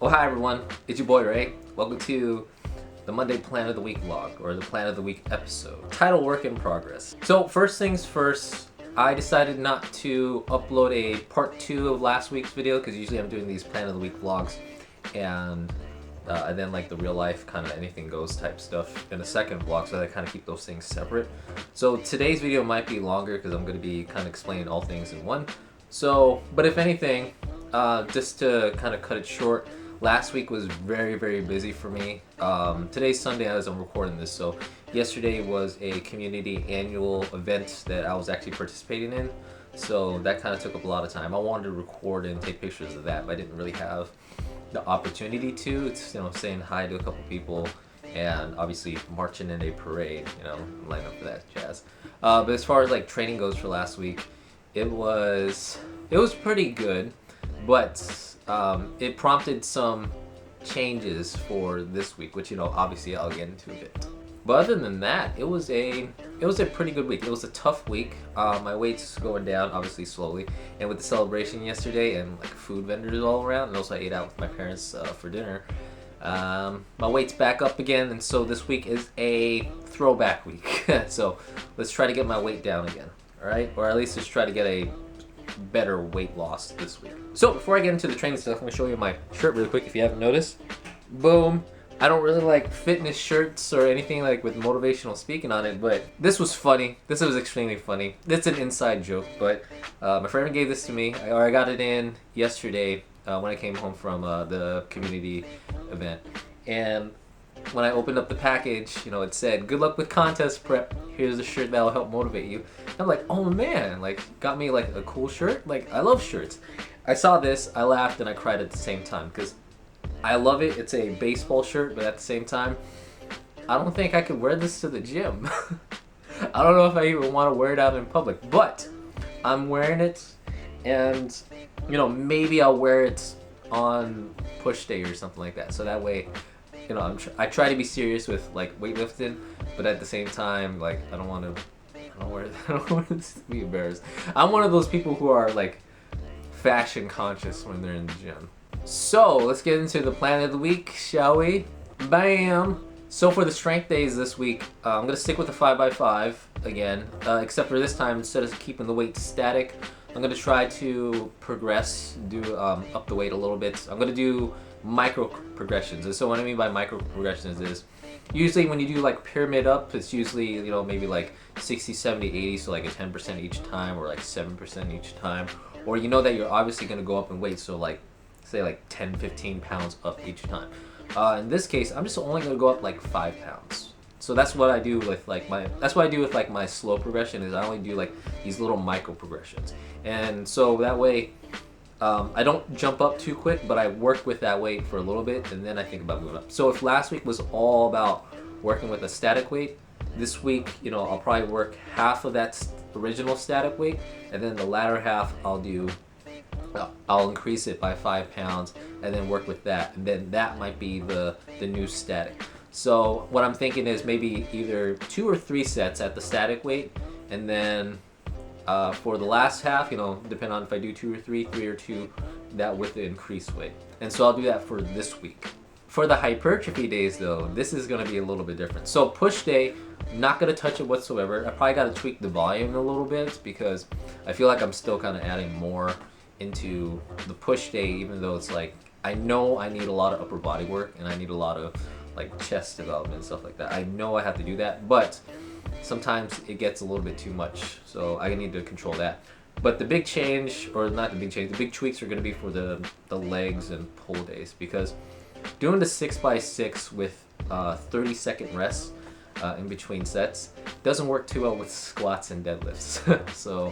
Well, hi everyone, it's your boy Ray. Welcome to the Monday Plan of the Week vlog, or the Plan of the Week episode. Title Work in Progress. So first things first, I decided not to upload a part 2 of last week's video because usually I'm doing these Plan of the Week vlogs and then like the real life kind of anything goes type stuff in the second vlog, so I kind of keep those things separate. So today's video might be longer because I'm going to be kind of explaining all things in one. So, but if anything, just to kind of cut it short, last week was very busy for me. Today's Sunday as I'm recording this, so yesterday was a community annual event that I was actually participating in, so that kind of took up a lot of time. I wanted to record and take pictures of that, but I didn't really have the opportunity to. It's, saying hi to a couple people and obviously marching in a parade, line up for that jazz. But as far as like training goes for last week, it was pretty good, but it prompted some changes for this week, which obviously I'll get into a bit. But other than that, it was a pretty good week. It was a tough week. My weight's going down obviously slowly, and with the celebration yesterday and like food vendors all around, and also I ate out with my parents for dinner. My weight's back up again, and so this week is a throwback week. So let's try to get my weight down again, all right? Or at least let's try to get a better weight loss this week. So before I get into the training stuff, I'm gonna show you my shirt really quick if you haven't noticed. Boom. I don't really like fitness shirts or anything like with motivational speaking on it, but this was funny. This was extremely funny. It's an inside joke, but my friend gave this to me, or I got it in yesterday when I came home from the community event. And when I opened up the package, it said, "Good luck with contest prep. Here's a shirt that'll help motivate you." I'm like, oh man, like got me like a cool shirt. Like I love shirts. I saw this, I laughed and I cried at the same time because I love it. It's a baseball shirt, but at the same time, I don't think I could wear this to the gym. I don't know if I even want to wear it out in public, but I'm wearing it, and maybe I'll wear it on push day or something like that. So that way, I try to be serious with like weightlifting, but at the same time, like I don't want to be embarrassed. I'm one of those people who are like fashion conscious when they're in the gym. So let's get into the plan of the week, shall we? Bam! So for the strength days this week, I'm gonna stick with the 5x5 again, except for this time, instead of keeping the weight static, I'm gonna try to progress, do up the weight a little bit. I'm gonna do micro progressions. And so what I mean by micro progressions is usually when you do like pyramid up, it's usually maybe like 60, 70, 80, so like a 10% each time, or like 7% each time, or that you're obviously going to go up in weight, so like say like 10, 15 pounds up each time. In this case, I'm just only going to go up like 5 pounds. So that's what I do with like my slow progression, is I only do like these little micro progressions. And so that way I don't jump up too quick, but I work with that weight for a little bit, and then I think about moving up. So if last week was all about working with a static weight, this week, I'll probably work half of that original static weight, and then the latter half I'll increase it by 5 pounds, and then work with that, and then that might be the new static. So what I'm thinking is maybe either 2 or 3 sets at the static weight, and then for the last half, depending on if I do 2 or 3 or 2, that with the increased weight. And so I'll do that for this week. For the hypertrophy days though, this is going to be a little bit different. So push day, not going to touch it whatsoever. I probably got to tweak the volume a little bit because I feel like I'm still kind of adding more into the push day, even though it's like, I know I need a lot of upper body work and I need a lot of like chest development and stuff like that. I know I have to do that, but sometimes it gets a little bit too much, so I need to control that. But the big change, or not the big change, the big tweaks are going to be for the legs and pull days, because doing the 6x6 with 30-second rests in between sets doesn't work too well with squats and deadlifts. So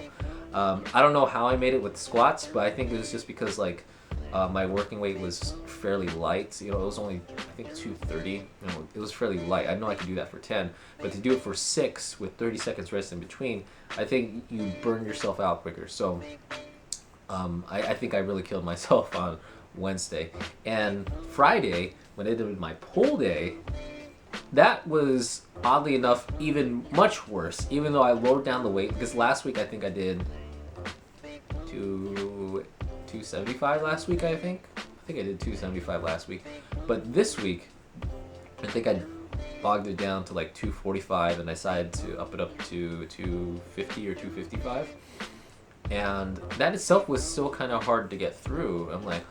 I don't know how I made it with squats, but I think it was just because like my working weight was fairly light. It was only, I think, 230. It was fairly light. I know I could do that for 10, but to do it for 6 with 30 seconds rest in between, I think you burn yourself out quicker. So I think I really killed myself on Wednesday. And Friday, when I did my pull day, that was oddly enough even much worse, even though I lowered down the weight, because last week I think I did 275 last week, I think. think I did 275 last week, but this week I think I bogged it down to like 245, and I decided to up it up to 250 or 255. And that itself was still kind of hard to get through. I'm like,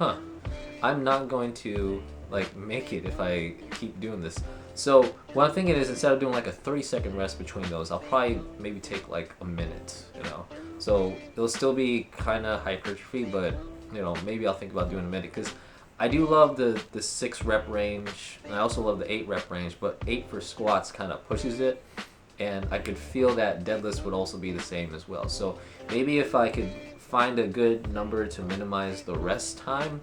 I'm not going to like make it if I keep doing this. So what I'm thinking is, instead of doing like a 30-second rest between those, I'll probably maybe take like a minute, you know. So it'll still be kind of hypertrophy, but you know, maybe I'll think about doing a minute, because I do love the 6 rep range, and I also love the 8 rep range, but 8 for squats kind of pushes it, and I could feel that deadlifts would also be the same as well. So maybe if I could find a good number to minimize the rest time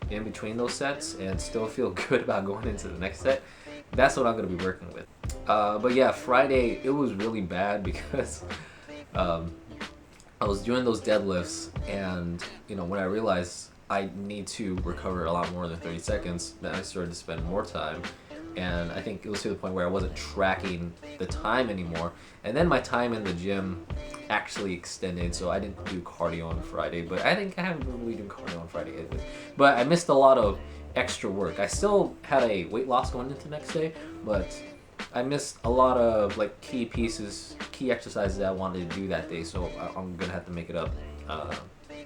in between those sets and still feel good about going into the next set, that's what I'm going to be working with. But yeah, Friday, it was really bad because I was doing those deadlifts, and you know, when I realized I need to recover a lot more than 30 seconds, then I started to spend more time. And I think it was to the point where I wasn't tracking the time anymore. And then my time in the gym actually extended, so I didn't do cardio on Friday. But I think I haven't been really doing cardio on Friday either. But I missed a lot of extra work. I still had a weight loss going into the next day, but I missed a lot of like key pieces, key exercises that I wanted to do that day. So I'm gonna have to make it up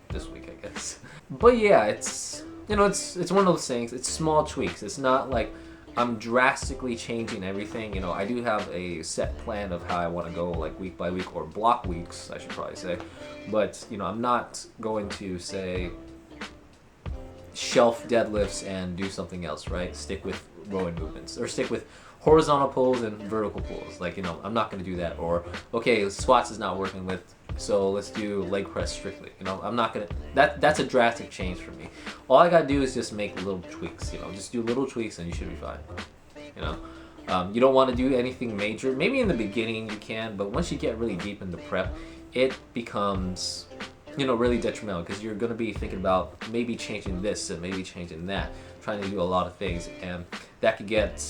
this week, I guess. But yeah, it's, you know, it's one of those things. It's small tweaks. It's not like I'm drastically changing everything. You know, I do have a set plan of how I want to go, like week by week, or block weeks, I should probably say. But, you know, I'm not going to say shelf deadlifts and do something else, right? Stick with rowing movements, or stick with horizontal pulls and vertical pulls. Like, you know, I'm not going to do that. Or, okay, squats is not working with, so let's do leg press strictly. You know, I'm not going to, that's a drastic change for me. All I got to do is just make little tweaks, you know, just do little tweaks and you should be fine. You know, you don't want to do anything major. Maybe in the beginning you can, but once you get really deep into prep, it becomes, you know, really detrimental, because you're going to be thinking about maybe changing this and maybe changing that, trying to do a lot of things, and that could get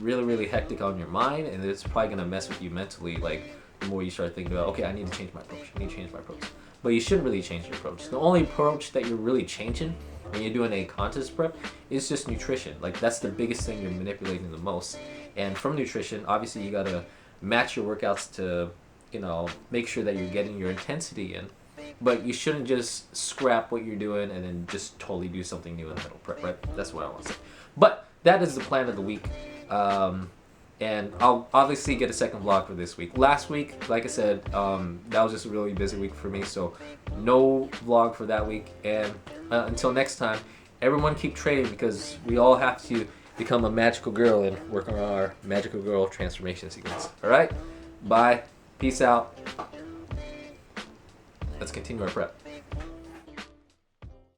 really, really hectic on your mind, and it's probably going to mess with you mentally, like, the more you start thinking about, okay, I need to change my approach. But you shouldn't really change your approach. The only approach that you're really changing when you're doing a contest prep is just nutrition. Like, that's the biggest thing you're manipulating the most. And from nutrition, obviously you got to match your workouts to, you know, make sure that you're getting your intensity in. But you shouldn't just scrap what you're doing and then just totally do something new in the middle prep, right? That's what I want to say. But that is the plan of the week. And I'll obviously get a second vlog for this week. Last week, like I said, that was just a really busy week for me, so no vlog for that week. And until next time, everyone keep training, because we all have to become a magical girl and work on our magical girl transformation sequence. All right? Bye. Peace out. Let's continue our prep.